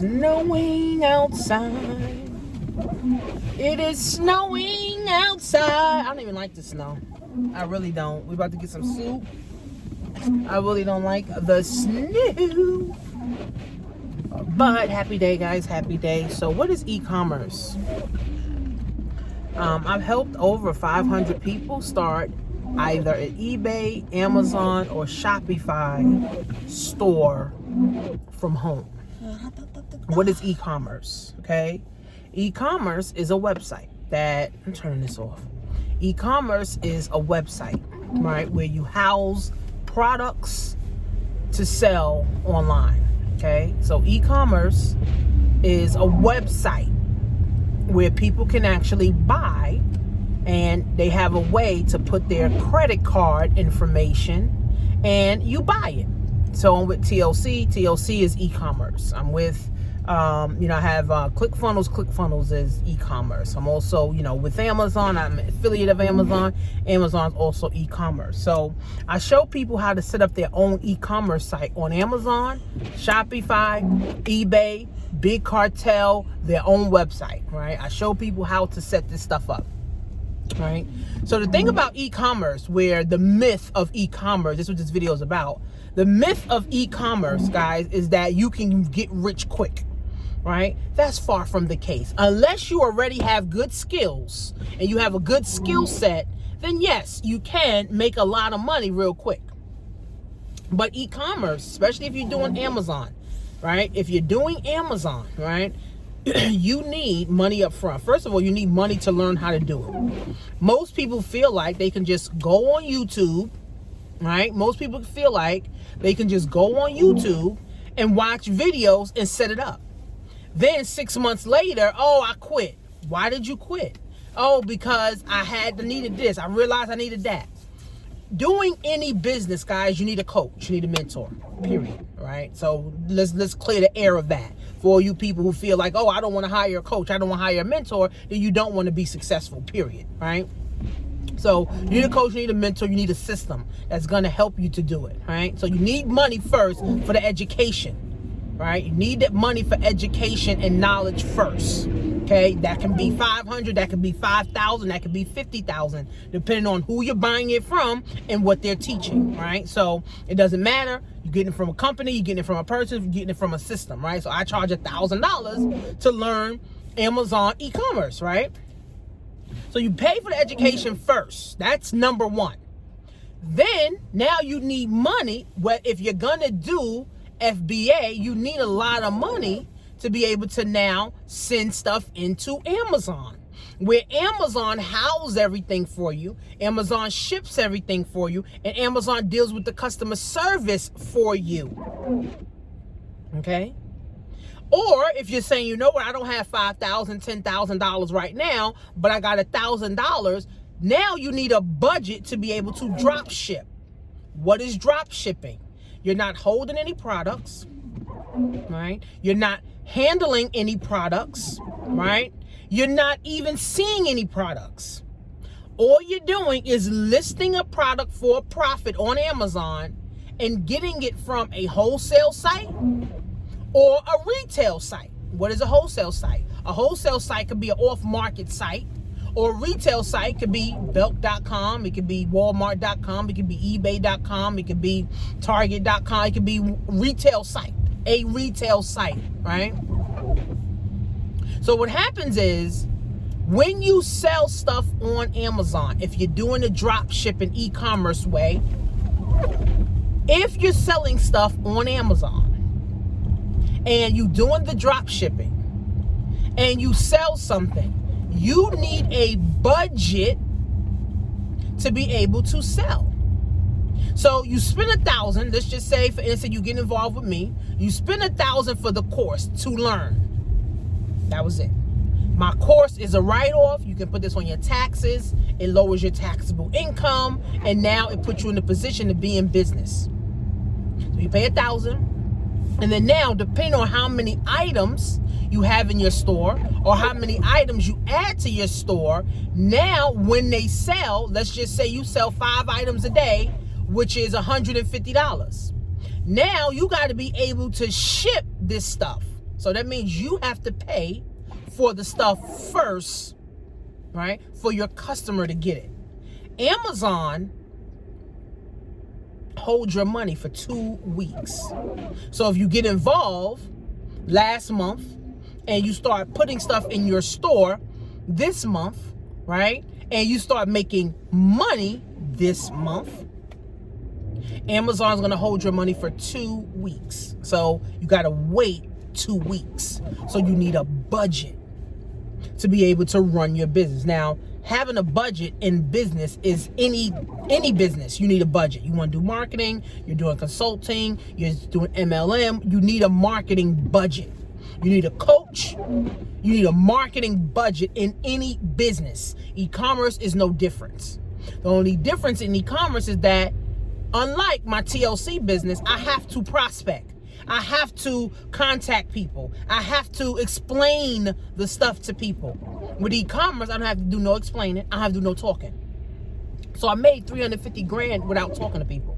snowing outside. It is snowing outside. I don't even like the snow. I really don't. We're about to get some soup. I really don't like the snow. But happy day, guys. Happy day. So what is e-commerce? I've helped over 500 people start either an eBay, Amazon, or Shopify store from home. What is e-commerce? Okay. E-commerce is a website that, I'm turning this off. E-commerce is a website, right, where you house products to sell online. Okay. So e-commerce is a website where people can actually buy, and they have a way to put their credit card information and you buy it. So I'm with TLC. TLC is e-commerce. I'm with, I have ClickFunnels. ClickFunnels is e-commerce. I'm also, with Amazon. I'm an affiliate of Amazon. Amazon's also e-commerce. So I show people how to set up their own e-commerce site on Amazon, Shopify, eBay, Big Cartel, their own website, right? I show people how to set this stuff up, right? So the thing about e-commerce, where the myth of e-commerce, this is what this video is about. The myth of e-commerce, guys, is that you can get rich quick, right? That's far from the case. Unless you already have good skills and you have a good skill set, then yes, you can make a lot of money real quick. But e-commerce, especially if you're doing Amazon, right? If you're doing Amazon, right, you need money up front. First of all, you need money to learn how to do it. Most people feel like they can just go on YouTube, right? Most people feel like they can just go on YouTube and watch videos and set it up. Then 6 months later, oh, I quit. Why did you quit? Oh, because I needed this. I realized I needed that. Doing any business, guys, you need a coach, you need a mentor, period, right? So let's clear the air of that. For you people who feel like, oh, I don't want to hire a coach, I don't want to hire a mentor, then you don't want to be successful, period, right? So you need a coach, you need a mentor, you need a system that's going to help you to do it, right? So you need money first for the education, right? You need that money for education and knowledge first. Okay, that can be 500, that can be 5,000, that can be 50,000, depending on who you're buying it from and what they're teaching, right? So it doesn't matter. You're getting it from a company, you're getting it from a person, you're getting it from a system, right? So I charge $1,000 to learn Amazon e-commerce, right? So you pay for the education first. That's number one. Then now you need money. Well, if you're gonna do FBA, you need a lot of money to be able to now send stuff into Amazon, where Amazon houses everything for you, Amazon ships everything for you, and Amazon deals with the customer service for you. Okay? Or if you're saying, you know what, I don't have $5,000, $10,000 right now, but I got $1,000, now you need a budget to be able to drop ship. What is drop shipping? You're not holding any products, right? You're not handling any products, right? You're not even seeing any products. All you're doing is listing a product for a profit on Amazon and getting it from a wholesale site or a retail site. What is a wholesale site? A wholesale site could be an off-market site, or a retail site could be Belk.com, it could be Walmart.com, it could be eBay.com, it could be Target.com, it could be retail site. A retail site, right? So what happens is, when you sell stuff on Amazon, if you're doing the drop shipping e-commerce way, if you're selling stuff on Amazon and you doing the drop shipping and you sell something, you need a budget to be able to sell. So you spend $1,000, let's just say, for instance, you get involved with me, you spend $1,000 for the course to learn. That was it. My course is a write-off. You can put this on your taxes. It lowers your taxable income, and now it puts you in a position to be in business. So you pay $1,000, and then now, depending on how many items you have in your store or how many items you add to your store, now when they sell, let's just say you sell 5 items a day, which is $150. Now you got to be able to ship this stuff. So that means you have to pay for the stuff first, right? For your customer to get it. Amazon holds your money for 2 weeks. So if you get involved last month and you start putting stuff in your store this month, right? And you start making money this month, Amazon's gonna hold your money for 2 weeks. So you gotta wait 2 weeks. So you need a budget to be able to run your business. Now, having a budget in business is any business. You need a budget. You want to do marketing, you're doing consulting, you're doing MLM, you need a marketing budget. You need a coach, you need a marketing budget in any business. E-commerce is no difference. The only difference in e-commerce is that, unlike my TLC business, I have to prospect. I have to contact people. I have to explain the stuff to people. With e-commerce, I don't have to do no explaining. I have to do no talking. So I made $350,000 without talking to people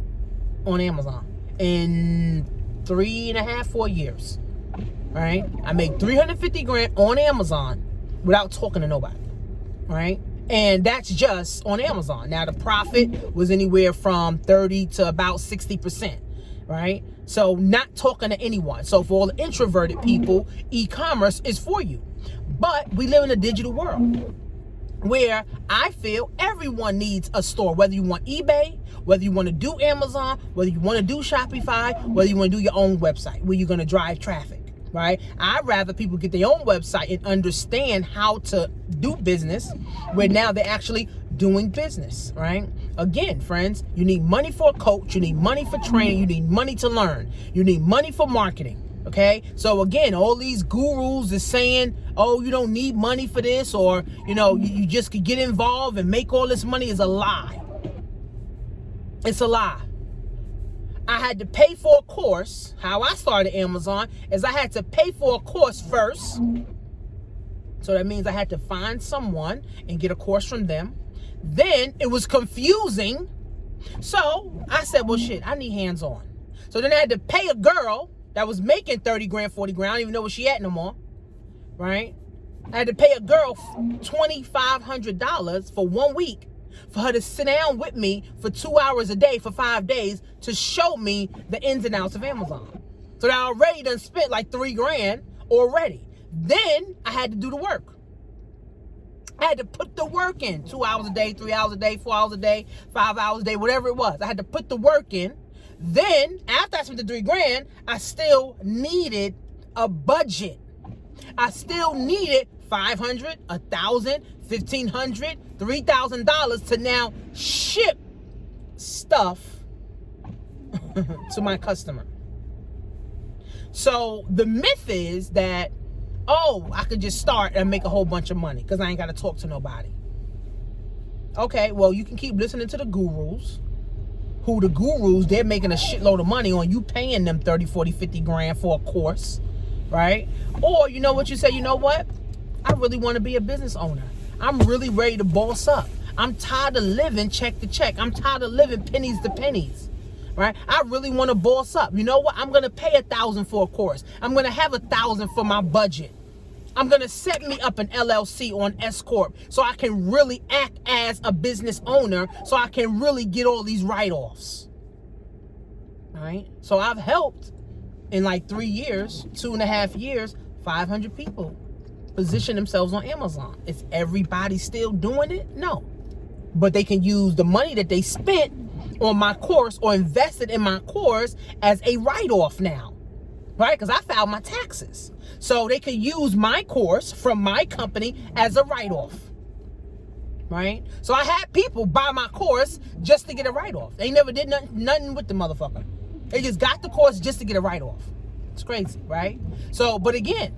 on Amazon in 3.5, 4 years. Right? I made $350,000 on Amazon without talking to nobody. Right? And that's just on Amazon. Now the profit was anywhere from 30 to about 60%. Right? So not talking to anyone. So for all the introverted people, e-commerce is for you. But we live in a digital world where I feel everyone needs a store, whether you want eBay, whether you want to do Amazon, whether you want to do Shopify, whether you want to do your own website, where you're going to drive traffic, right? I'd rather people get their own website and understand how to do business, where now they're actually doing business, right? Again, friends, you need money for a coach, you need money for training, you need money to learn, you need money for marketing. Okay, so again, all these gurus is saying, oh, you don't need money for this, or, you know, you just could get involved and make all this money, is a lie. It's a lie. I had to pay for a course. How I started Amazon is I had to pay for a course first. So that means I had to find someone and get a course from them. Then it was confusing. So I said, well, shit, I need hands-on. So then I had to pay a girl that was making $30,000, $40,000. I don't even know where she at no more, right? I had to pay a girl $2,500 for 1 week for her to sit down with me for 2 hours a day for 5 days to show me the ins and outs of Amazon. So I already done spent like $3,000 already. Then I had to do the work. I had to put the work in 2 hours a day, 3 hours a day, 4 hours a day, 5 hours a day, whatever it was. I had to put the work in. Then, after I spent the $3,000, I still needed a budget. I still needed $500, $1,000, $1,500, $3,000 to now ship stuff to my customer. So the myth is that, oh, I could just start and make a whole bunch of money because I ain't got to talk to nobody. Okay, well, you can keep listening to the gurus. Who the gurus, they're making a shitload of money on you paying them 30, 40, 50 grand for a course, right? Or you know what, you say, you know what? I really want to be a business owner. I'm really ready to boss up. I'm tired of living check to check. I'm tired of living pennies to pennies, right? I really want to boss up. You know what? I'm going to pay $1,000 for a course. I'm going to have $1,000 for my budget. I'm going to set me up an LLC on S Corp so I can really act as a business owner, so I can really get all these write-offs. All right? So I've helped in like 3 years, 2.5 years, 500 people position themselves on Amazon. Is everybody still doing it? No. But they can use the money that they spent on my course or invested in my course as a write-off now. Right? Because I filed my taxes. So they could use my course from my company as a write-off. Right? So I had people buy my course just to get a write-off. They never did nothing with the motherfucker. They just got the course just to get a write-off. It's crazy, right? So, but again,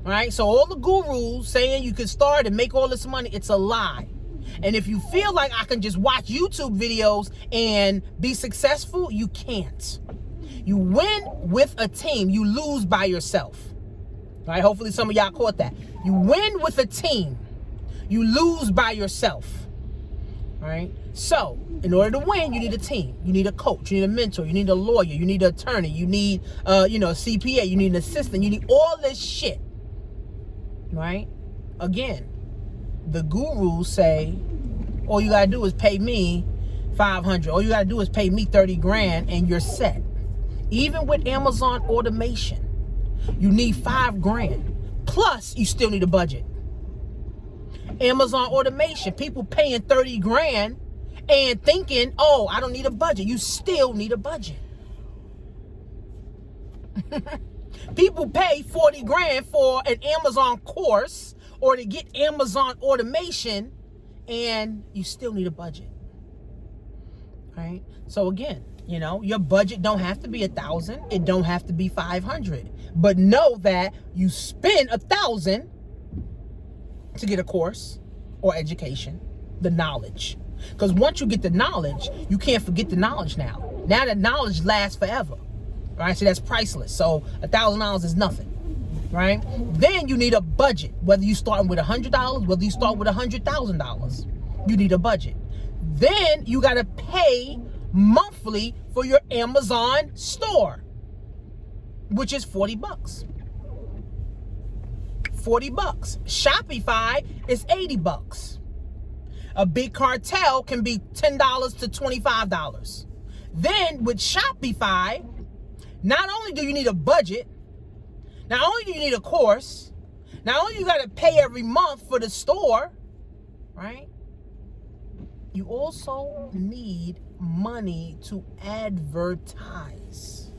right? So all the gurus saying you can start and make all this money, it's a lie. And if you feel like I can just watch YouTube videos and be successful, you can't. You win with a team. You lose by yourself. All right? Hopefully some of y'all caught that. You win with a team. You lose by yourself. right? So in order to win, you need a team, you need a coach, you need a mentor, you need a lawyer, you need an attorney, you need a CPA, you need an assistant, you need all this shit, right? Again, the gurus say all you gotta do is pay me $500, all you gotta do is pay me 30 grand and you're set. Even with Amazon automation, you need 5 grand plus you still need a budget. Amazon automation, people paying 30 grand and thinking, oh, I don't need a budget. You still need a budget. People pay 40 grand for an Amazon course or to get Amazon automation, and you still need a budget. Right? So again, your budget don't have to be 1,000. It don't have to be 500. But know that you spend 1,000 to get a course or education, the knowledge. Because once you get the knowledge, you can't forget the knowledge now. Now the knowledge lasts forever. Right? So that's priceless. So $1,000 is nothing. Right? Then you need a budget. Whether you start with $100, whether you start with $100,000, you need a budget. Then you got to pay monthly for your Amazon store, which is $40. $40. Shopify is $80. A big cartel can be $10 to $25. Then with Shopify, not only do you need a budget, not only do you need a course, not only you got to pay every month for the store, right? You also need money to advertise.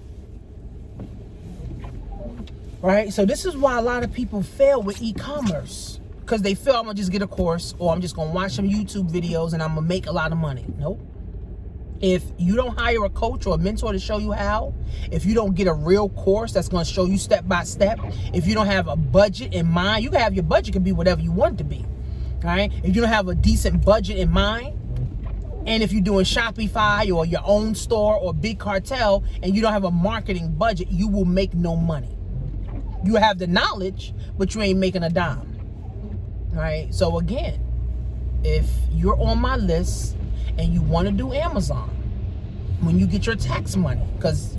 Right? So this is why a lot of people fail with e-commerce. Because they feel I'm going to just get a course, or I'm just going to watch some YouTube videos and I'm going to make a lot of money. Nope. If you don't hire a coach or a mentor to show you how, if you don't get a real course that's going to show you step by step, if you don't have a budget in mind, you can have your budget can be whatever you want it to be. Right? If you don't have a decent budget in mind, and if you're doing Shopify or your own store or big cartel and you don't have a marketing budget, you will make no money. You have the knowledge, but you ain't making a dime. Right? So again, if you're on my list and you want to do Amazon, when you get your tax money, because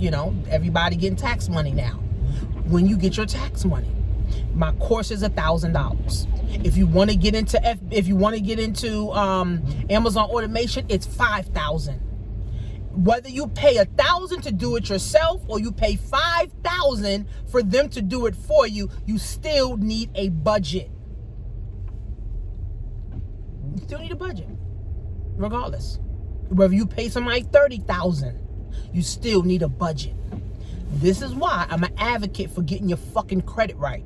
everybody getting tax money now. When you get your tax money, my course is $1,000. If you want to get into Amazon automation, it's $5,000. Whether you pay $1,000 to do it yourself or you pay $5,000 for them to do it for you, you still need a budget. You still need a budget, regardless. Whether you pay somebody $30,000, you still need a budget. This is why I'm an advocate for getting your fucking credit right.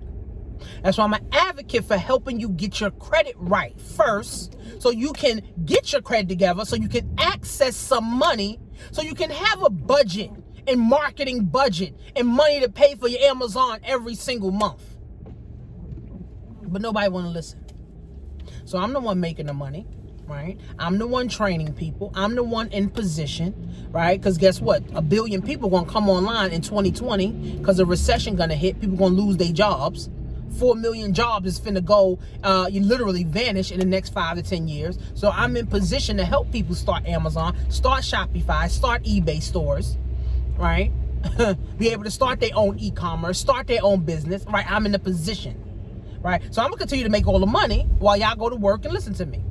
That's why I'm an advocate for helping you get your credit right first, so you can get your credit together, so you can access some money, so you can have a budget and marketing budget and money to pay for your Amazon every single month. But nobody want to listen. So I'm the one making the money, right? I'm the one training people. I'm the one in position, right? Because guess what? 1 billion people going to come online in 2020 because a recession going to hit. People going to lose their jobs. 4 million jobs is finna go, you literally vanish in the next 5 to 10 years. So I'm in position to help people start Amazon, start Shopify, start eBay stores, right? Be able to start their own e-commerce, start their own business, right? I'm in the position, right? So I'm gonna continue to make all the money while y'all go to work and listen to me,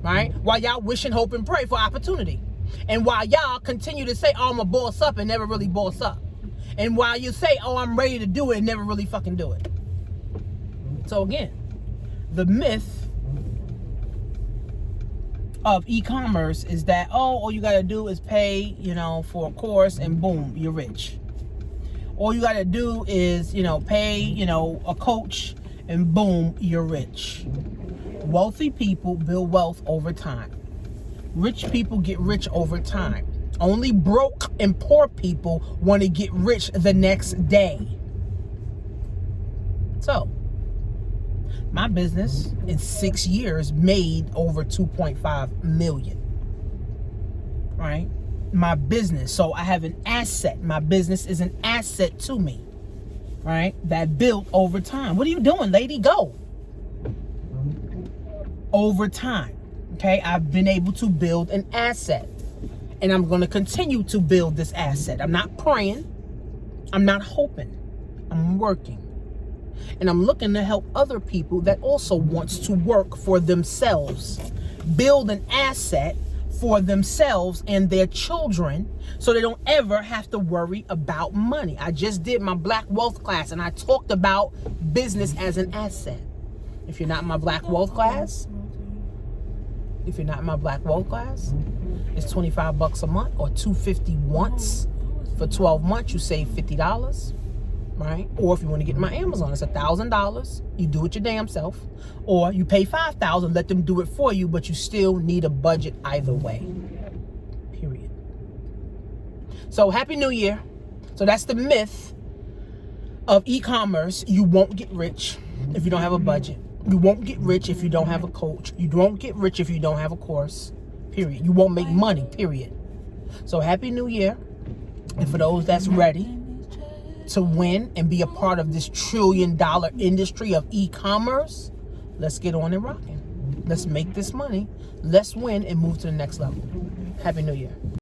right? While y'all wish and hope and pray for opportunity. And while y'all continue to say, oh, I'm a boss up and never really boss up. And while you say, oh, I'm ready to do it and never really fucking do it. So again, the myth of e-commerce is that, oh, all you got to do is pay, for a course and boom, you're rich. All you got to do is, pay, a coach and boom, you're rich. Wealthy people build wealth over time. Rich people get rich over time. Only broke and poor people want to get rich the next day. So, my business in 6 years made over 2.5 million, right? My business. So I have an asset. My business is an asset to me, right? That built over time. What are you doing, lady? Go. Over time, Okay, I've been able to build an asset, and I'm going to continue to build this asset. I'm not praying, I'm not hoping, I'm working. And I'm looking to help other people that also wants to work for themselves, build an asset for themselves and their children, so they don't ever have to worry about money. I just did my Black Wealth class, and I talked about business as an asset. If you're not in my Black Wealth class, it's $25 a month, or $250 once. For 12 months, you save $50, right? Or if you want to get my Amazon, it's $1,000. You do it your damn self. Or you pay $5,000, let them do it for you, but you still need a budget either way. Period. So Happy New Year. So that's the myth of e-commerce. You won't get rich if you don't have a budget. You won't get rich if you don't have a coach. You won't get rich if you don't have a course. Period. You won't make money. Period. So Happy New Year. And for those that's ready to win and be a part of this $1 trillion industry of e-commerce, let's get on and rocking. Let's make this money. Let's win and move to the next level. Happy New Year.